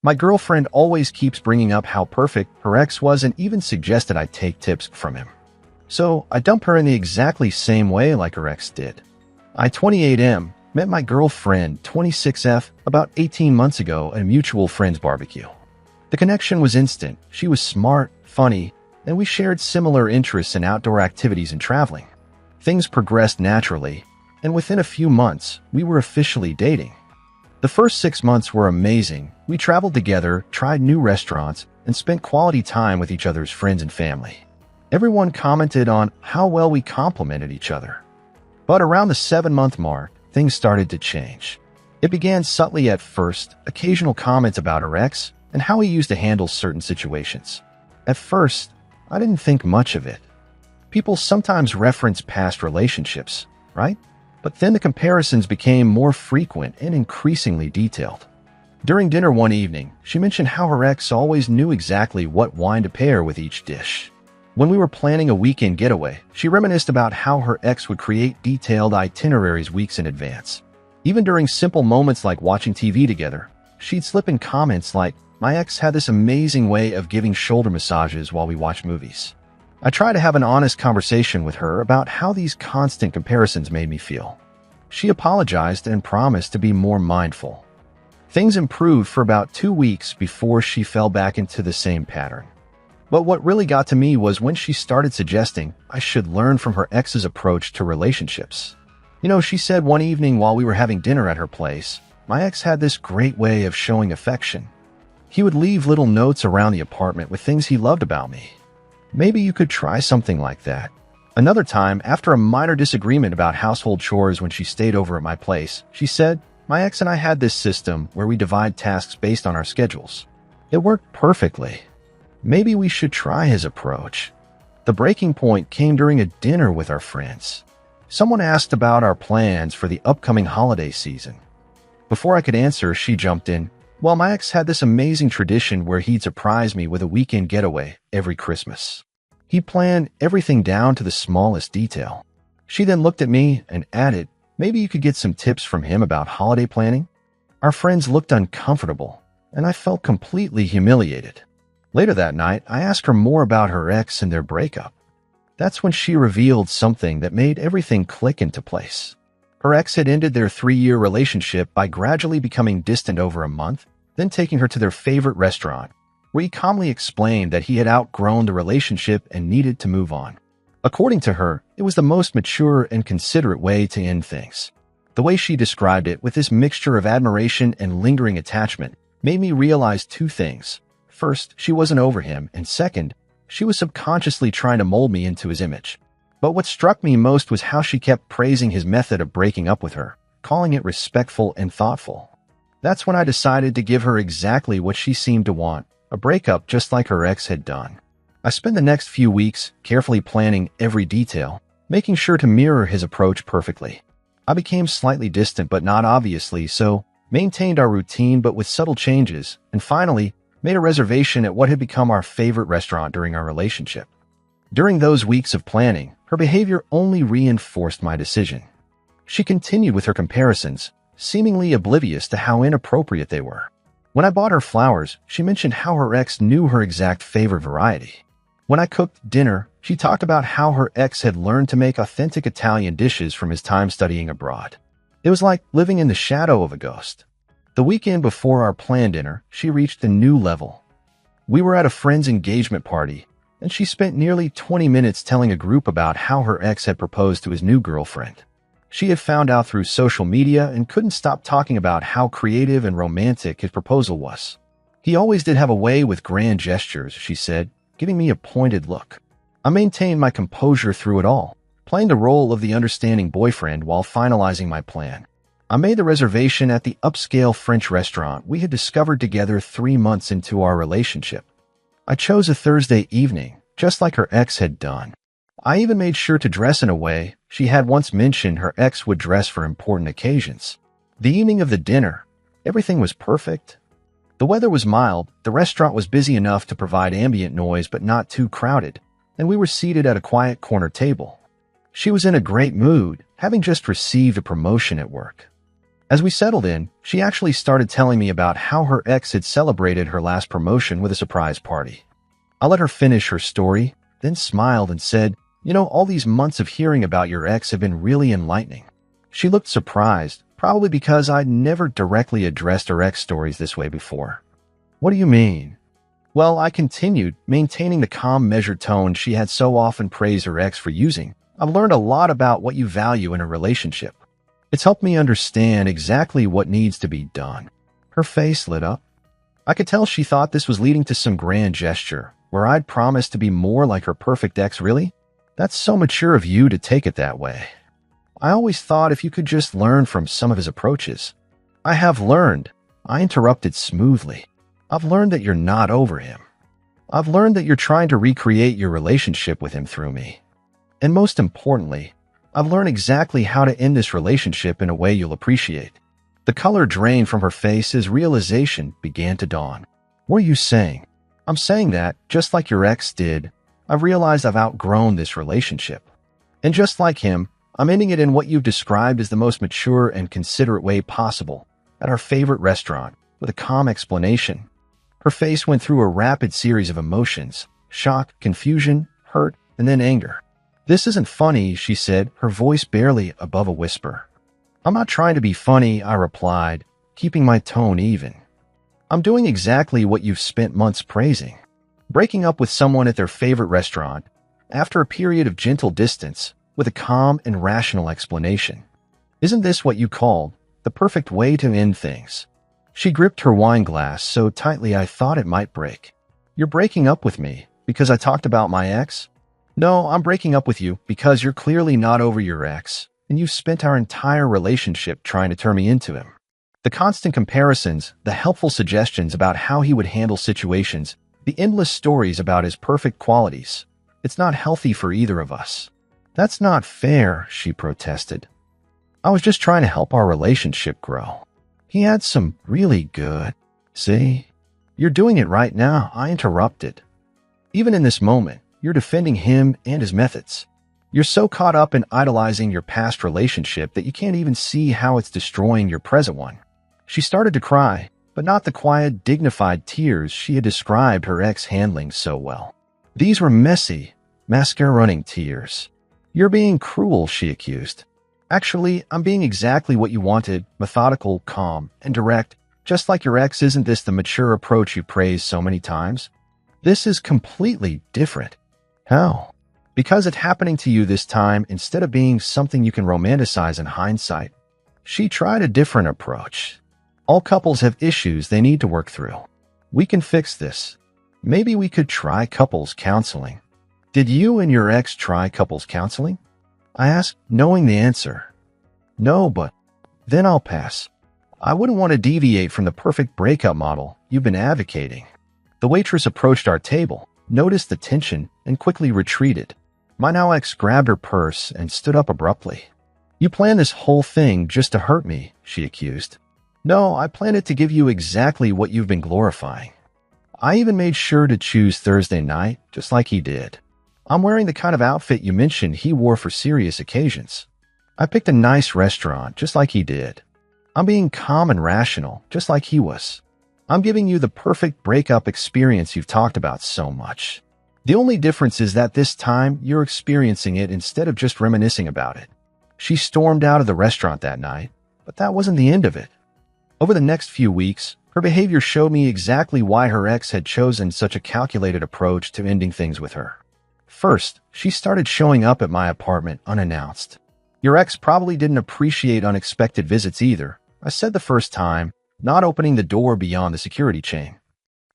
My girlfriend always keeps bringing up how perfect her ex was and even suggested I take tips from him. So I dump her in the exactly same way like her ex did. I, 28M, met my girlfriend, 26F, about 18 months ago at a mutual friend's barbecue. The connection was instant. She was smart, funny, and we shared similar interests in outdoor activities and traveling. Things progressed naturally, and within a few months, we were officially dating. The first 6 months were amazing. We traveled together, tried new restaurants, and spent quality time with each other's friends and family. Everyone commented on how well we complemented each other. But around the 7-month mark, things started to change. It began subtly at first, occasional comments about her ex and how he used to handle certain situations. At first, I didn't think much of it. People sometimes reference past relationships, right? But then the comparisons became more frequent and increasingly detailed. During dinner one evening, she mentioned how her ex always knew exactly what wine to pair with each dish. When we were planning a weekend getaway, she reminisced about how her ex would create detailed itineraries weeks in advance. Even during simple moments like watching TV together, she'd slip in comments like, "My ex had this amazing way of giving shoulder massages while we watched movies." I tried to have an honest conversation with her about how these constant comparisons made me feel. She apologized and promised to be more mindful. Things improved for about 2 weeks before she fell back into the same pattern. But what really got to me was when she started suggesting I should learn from her ex's approach to relationships. She said one evening while we were having dinner at her place, "My ex had this great way of showing affection. He would leave little notes around the apartment with things he loved about me. Maybe you could try something like that." Another time, after a minor disagreement about household chores when she stayed over at my place, she said, "My ex and I had this system where we divide tasks based on our schedules. It worked perfectly. Maybe we should try his approach." The breaking point came during a dinner with our friends. Someone asked about our plans for the upcoming holiday season. Before I could answer, she jumped in, "Well, my ex had this amazing tradition where he'd surprise me with a weekend getaway every Christmas. He planned everything down to the smallest detail." She then looked at me and added, "Maybe you could get some tips from him about holiday planning?" Our friends looked uncomfortable, and I felt completely humiliated. Later that night, I asked her more about her ex and their breakup. That's when she revealed something that made everything click into place. Her ex had ended their 3-year relationship by gradually becoming distant over a month, then taking her to their favorite restaurant, where he calmly explained that he had outgrown the relationship and needed to move on. According to her, it was the most mature and considerate way to end things. The way she described it, with this mixture of admiration and lingering attachment, made me realize 2 things. First, she wasn't over him, and second, she was subconsciously trying to mold me into his image. But what struck me most was how she kept praising his method of breaking up with her, calling it respectful and thoughtful. That's when I decided to give her exactly what she seemed to want, a breakup just like her ex had done. I spent the next few weeks carefully planning every detail, making sure to mirror his approach perfectly. I became slightly distant but not obviously so, maintained our routine but with subtle changes, and finally, made a reservation at what had become our favorite restaurant during our relationship. During those weeks of planning, her behavior only reinforced my decision. She continued with her comparisons, seemingly oblivious to how inappropriate they were. When I bought her flowers, she mentioned how her ex knew her exact favorite variety. When I cooked dinner, she talked about how her ex had learned to make authentic Italian dishes from his time studying abroad. It was like living in the shadow of a ghost. The weekend before our planned dinner, she reached a new level. We were at a friend's engagement party, and she spent nearly 20 minutes telling a group about how her ex had proposed to his new girlfriend. She had found out through social media and couldn't stop talking about how creative and romantic his proposal was. "He always did have a way with grand gestures," she said, giving me a pointed look. I maintained my composure through it all, playing the role of the understanding boyfriend while finalizing my plan. I made the reservation at the upscale French restaurant we had discovered together 3 months into our relationship. I chose a Thursday evening, just like her ex had done. I even made sure to dress in a way she had once mentioned her ex would dress for important occasions. The evening of the dinner, everything was perfect. The weather was mild, the restaurant was busy enough to provide ambient noise but not too crowded, and we were seated at a quiet corner table. She was in a great mood, having just received a promotion at work. As we settled in, she actually started telling me about how her ex had celebrated her last promotion with a surprise party. I let her finish her story, then smiled and said, "You know, all these months of hearing about your ex have been really enlightening." She looked surprised, probably because I'd never directly addressed her ex stories this way before. "What do you mean?" Well, I continued, maintaining the calm, measured tone she had so often praised her ex for using. "I've learned a lot about what you value in a relationship. It's helped me understand exactly what needs to be done." Her face lit up. I could tell she thought this was leading to some grand gesture, where I'd promised to be more like her perfect ex. Really? That's so mature of you to take it that way. I always thought if you could just learn from some of his approaches. "I have learned," I interrupted smoothly. "I've learned that you're not over him. I've learned that you're trying to recreate your relationship with him through me. And most importantly, I've learned exactly how to end this relationship in a way you'll appreciate." The color drained from her face as realization began to dawn. "What are you saying?" "I'm saying that, just like your ex did, I've realized I've outgrown this relationship. And just like him, I'm ending it in what you've described as the most mature and considerate way possible, at our favorite restaurant, with a calm explanation." Her face went through a rapid series of emotions: shock, confusion, hurt, and then anger. "This isn't funny," she said, her voice barely above a whisper. "I'm not trying to be funny," I replied, keeping my tone even. "I'm doing exactly what you've spent months praising. Breaking up with someone at their favorite restaurant, after a period of gentle distance, with a calm and rational explanation. Isn't this what you called the perfect way to end things?" She gripped her wine glass so tightly I thought it might break. "You're breaking up with me because I talked about my ex?" "No, I'm breaking up with you because you're clearly not over your ex, and you've spent our entire relationship trying to turn me into him. The constant comparisons, the helpful suggestions about how he would handle situations, the endless stories about his perfect qualities. It's not healthy for either of us." "That's not fair," she protested. "I was just trying to help our relationship grow. He had some really good..." "See? You're doing it right now," I interrupted. "Even in this moment, you're defending him and his methods. You're so caught up in idolizing your past relationship that you can't even see how it's destroying your present one." She started to cry, but not the quiet, dignified tears she had described her ex handling so well. These were messy, mascara-running tears. "You're being cruel," she accused. "Actually, I'm being exactly what you wanted, methodical, calm, and direct, just like your ex. Isn't this the mature approach you praised so many times?" "This is completely different." "How?" "Because it's happening to you this time instead of being something you can romanticize in hindsight." She tried a different approach. "All couples have issues they need to work through. We can fix this. Maybe we could try couples counseling." "Did you and your ex try couples counseling?" I asked, knowing the answer. "No, but..." "Then I'll pass. I wouldn't want to deviate from the perfect breakup model you've been advocating." The waitress approached our table, noticed the tension, and quickly retreated. My now ex grabbed her purse and stood up abruptly. "You planned this whole thing just to hurt me," she accused. "No, I planned it to give you exactly what you've been glorifying. I even made sure to choose Thursday night, just like he did. I'm wearing the kind of outfit you mentioned he wore for serious occasions. I picked a nice restaurant, just like he did. I'm being calm and rational, just like he was. I'm giving you the perfect breakup experience you've talked about so much. The only difference is that this time you're experiencing it instead of just reminiscing about it." She stormed out of the restaurant that night, but that wasn't the end of it. Over the next few weeks, her behavior showed me exactly why her ex had chosen such a calculated approach to ending things with her. First, she started showing up at my apartment unannounced. "Your ex probably didn't appreciate unexpected visits either," I said the first time, not opening the door beyond the security chain.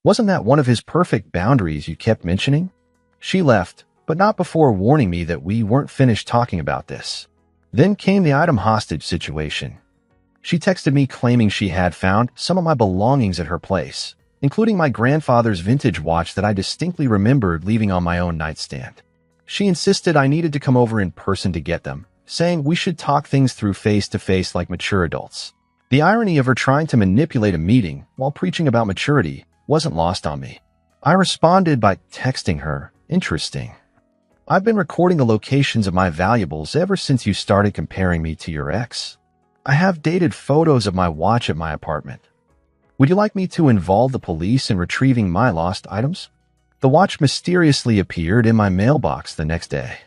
"Wasn't that one of his perfect boundaries you kept mentioning?" She left, but not before warning me that we weren't finished talking about this. Then came the item hostage situation. She texted me claiming she had found some of my belongings at her place, including my grandfather's vintage watch that I distinctly remembered leaving on my own nightstand. She insisted I needed to come over in person to get them, saying we should talk things through face-to-face like mature adults. The irony of her trying to manipulate a meeting while preaching about maturity wasn't lost on me. I responded by texting her, "Interesting. I've been recording the locations of my valuables ever since you started comparing me to your ex." I have dated photos of my watch at my apartment. Would you like me to involve the police in retrieving my lost items? The watch mysteriously appeared in my mailbox the next day.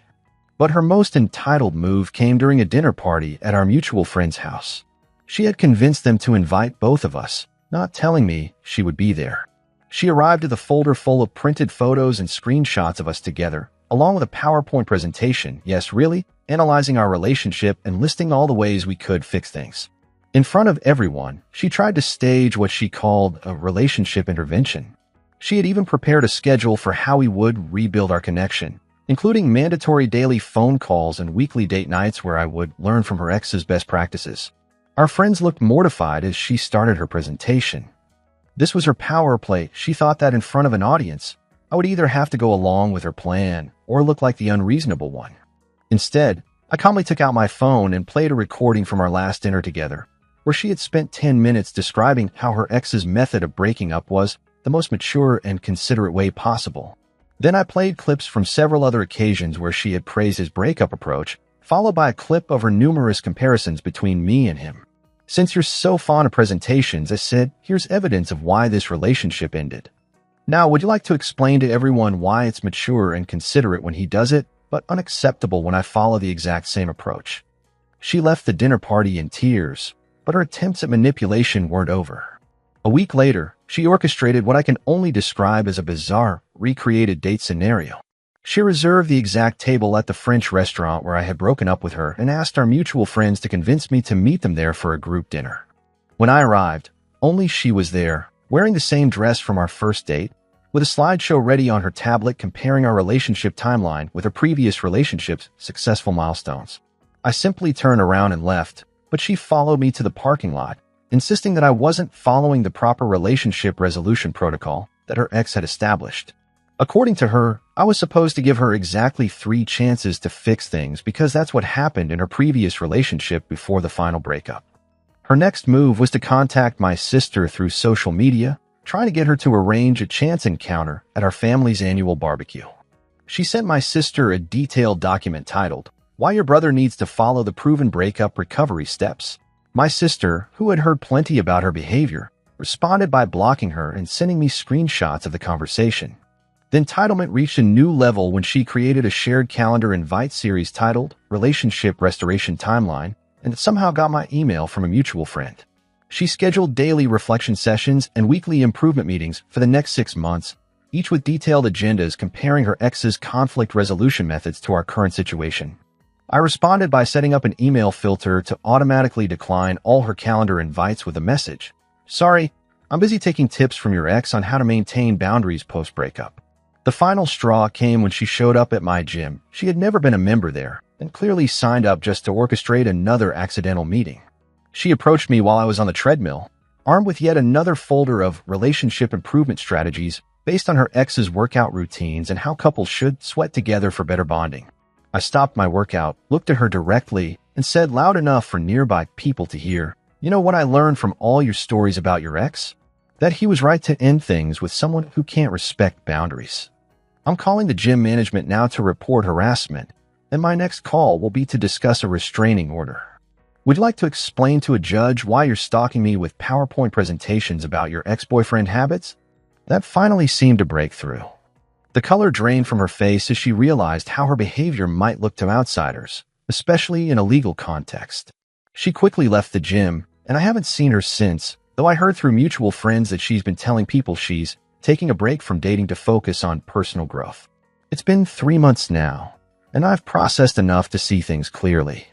But her most entitled move came during a dinner party at our mutual friend's house. She had convinced them to invite both of us, not telling me she would be there. She arrived with a folder full of printed photos and screenshots of us together, along with a PowerPoint presentation, yes, really, analyzing our relationship and listing all the ways we could fix things. In front of everyone, she tried to stage what she called a relationship intervention. She had even prepared a schedule for how we would rebuild our connection, including mandatory daily phone calls and weekly date nights where I would learn from her ex's best practices. Our friends looked mortified as she started her presentation. This was her power play. She thought that in front of an audience, I would either have to go along with her plan or look like the unreasonable one. Instead, I calmly took out my phone and played a recording from our last dinner together, where she had spent 10 minutes describing how her ex's method of breaking up was the most mature and considerate way possible. Then I played clips from several other occasions where she had praised his breakup approach, followed by a clip of her numerous comparisons between me and him. Since you're so fond of presentations, I said, here's evidence of why this relationship ended. Now, would you like to explain to everyone why it's mature and considerate when he does it, but unacceptable when I follow the exact same approach? She left the dinner party in tears, but her attempts at manipulation weren't over. A week later, she orchestrated what I can only describe as a bizarre, recreated date scenario. She reserved the exact table at the French restaurant where I had broken up with her and asked our mutual friends to convince me to meet them there for a group dinner. When I arrived, only she was there, wearing the same dress from our first date, with a slideshow ready on her tablet comparing our relationship timeline with her previous relationship's successful milestones. I simply turned around and left, but she followed me to the parking lot, insisting that I wasn't following the proper relationship resolution protocol that her ex had established. According to her, I was supposed to give her exactly 3 chances to fix things because that's what happened in her previous relationship before the final breakup. Her next move was to contact my sister through social media, trying to get her to arrange a chance encounter at our family's annual barbecue. She sent my sister a detailed document titled, Why Your Brother Needs to Follow the Proven Breakup Recovery Steps. My sister, who had heard plenty about her behavior, responded by blocking her and sending me screenshots of the conversation. The entitlement reached a new level when she created a shared calendar invite series titled Relationship Restoration Timeline and somehow got my email from a mutual friend. She scheduled daily reflection sessions and weekly improvement meetings for the next 6 months, each with detailed agendas comparing her ex's conflict resolution methods to our current situation. I responded by setting up an email filter to automatically decline all her calendar invites with a message. Sorry, I'm busy taking tips from your ex on how to maintain boundaries post-breakup. The final straw came when she showed up at my gym. She had never been a member there and clearly signed up just to orchestrate another accidental meeting. She approached me while I was on the treadmill, armed with yet another folder of relationship improvement strategies based on her ex's workout routines and how couples should sweat together for better bonding. I stopped my workout, looked at her directly, and said loud enough for nearby people to hear, "You know what I learned from all your stories about your ex? That he was right to end things with someone who can't respect boundaries. I'm calling the gym management now to report harassment, and my next call will be to discuss a restraining order. Would you like to explain to a judge why you're stalking me with PowerPoint presentations about your ex-boyfriend habits?" That finally seemed to break through. The color drained from her face as she realized how her behavior might look to outsiders, especially in a legal context. She quickly left the gym, and I haven't seen her since, though I heard through mutual friends that she's been telling people she's taking a break from dating to focus on personal growth. It's been 3 months now, and I've processed enough to see things clearly.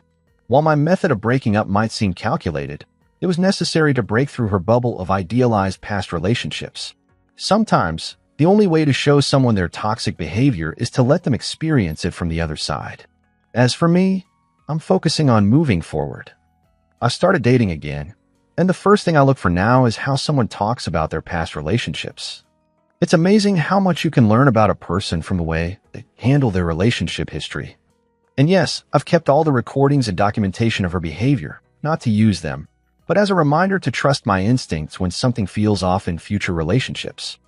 While my method of breaking up might seem calculated, it was necessary to break through her bubble of idealized past relationships. Sometimes, the only way to show someone their toxic behavior is to let them experience it from the other side. As for me, I'm focusing on moving forward. I started dating again, and the first thing I look for now is how someone talks about their past relationships. It's amazing how much you can learn about a person from the way they handle their relationship history. And yes, I've kept all the recordings and documentation of her behavior, not to use them, but as a reminder to trust my instincts when something feels off in future relationships.